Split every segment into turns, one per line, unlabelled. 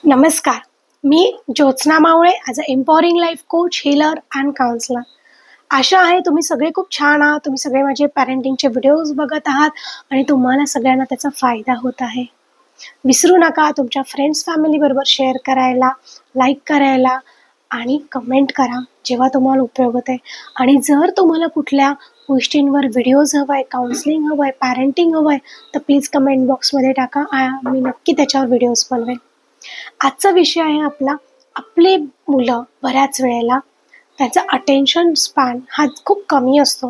नमस्कार. मी Jyotsna Mawale as a empowering life coach, healer and counsellor. आशा आहे तुम्ही सगळे खूप छान आहात. तुम्ही सगळे माझे पॅरेंटिंगचे व्हिडिओज बघत आहात आणि तुम्हाला सगळ्यांना त्याचा फायदा होत आहे. विसरू नका तुमच्या फ्रेंड्स फॅमिलीबरोबर शेअर करायला, लाईक करायला आणि कमेंट करा जेव्हा तुम्हाला उपयोग होते. आणि जर तुम्हाला कुठल्या गोष्टींवर व्हिडिओज हवं आहे, काउन्सिलिंग हवं आहे, पॅरेंटिंग हवं आहे, तर प्लीज कमेंट बॉक्समध्ये टाका. मी नक्की त्याच्यावर व्हिडिओज बनवेन. आजचा विषय आहे आपले मुलं बऱ्याच वेळेला त्याचा अटेन्शन स्पॅन हा खूप कमी असतो.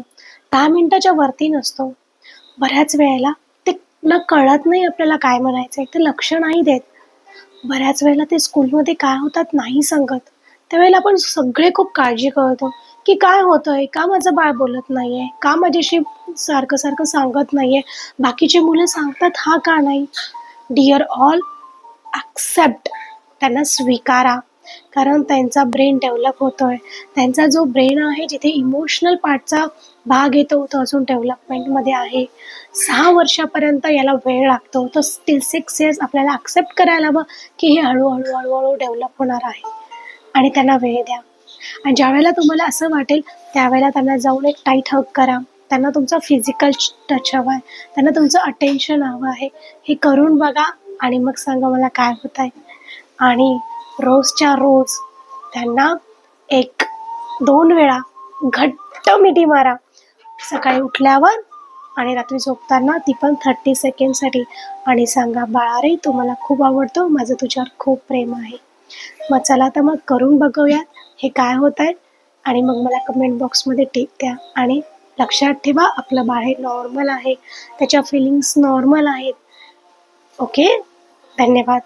10 मिनिटाच्या वरती नसतो. बऱ्याच वेळेला ते ना कळत नाही आपल्याला काय म्हणायचंय, ते लक्ष नाही देत. बऱ्याच वेळेला ते स्कूलमध्ये काय होतात नाही सांगत. त्यावेळेला आपण सगळे खूप काळजी करतो की काय होतंय, का माझं बाळ बोलत नाहीये, का माझ्याशी सारखं सारखं सांगत नाहीये, बाकीची मुलं सांगतात हा का नाही. डिअर ऑल, ॲक्सेप्ट, त्यांना स्वीकारा. कारण त्यांचा ब्रेन डेव्हलप होतोय. त्यांचा जो ब्रेन आहे जिथे इमोशनल पार्टचा भाग येतो तो अजून डेव्हलपमेंटमध्ये आहे. 6 वर्षापर्यंत याला वेळ लागतो. तर स्टिल 6 इयर्स आपल्याला ॲक्सेप्ट करायला हवं की हे हळूहळू हळूहळू डेव्हलप होणार आहे आणि त्यांना वेळ द्या. आणि ज्यावेळेला तुम्हाला असं वाटेल त्यावेळेला त्यांना जाऊन एक टाईट हग करा. त्यांना तुमचा फिजिकल टच हवा आहे, त्यांना तुमचं अटेन्शन हवं आहे. हे करून बघा आणि मग सांगा मला काय होत आहे. आणि रोजच्या रोज त्यांना 1-2 वेळा घट्ट मिठी मारा. सकाळी उठल्यावर आणि रात्री झोपताना, ती पण 30 सेकंडसाठी. आणि सांगा, बाळा रे तू मला खूप आवडतो, माझं तुझ्यावर खूप प्रेम आहे. मग चला तर मग करून बघूयात हे काय होत आहे. आणि मग मला कमेंट बॉक्समध्ये टिक द्या. आणि लक्षात ठेवा, आपलं बाळ हे नॉर्मल आहे, त्याच्या फिलिंग्स नॉर्मल आहेत. ओके, धन्यवाद.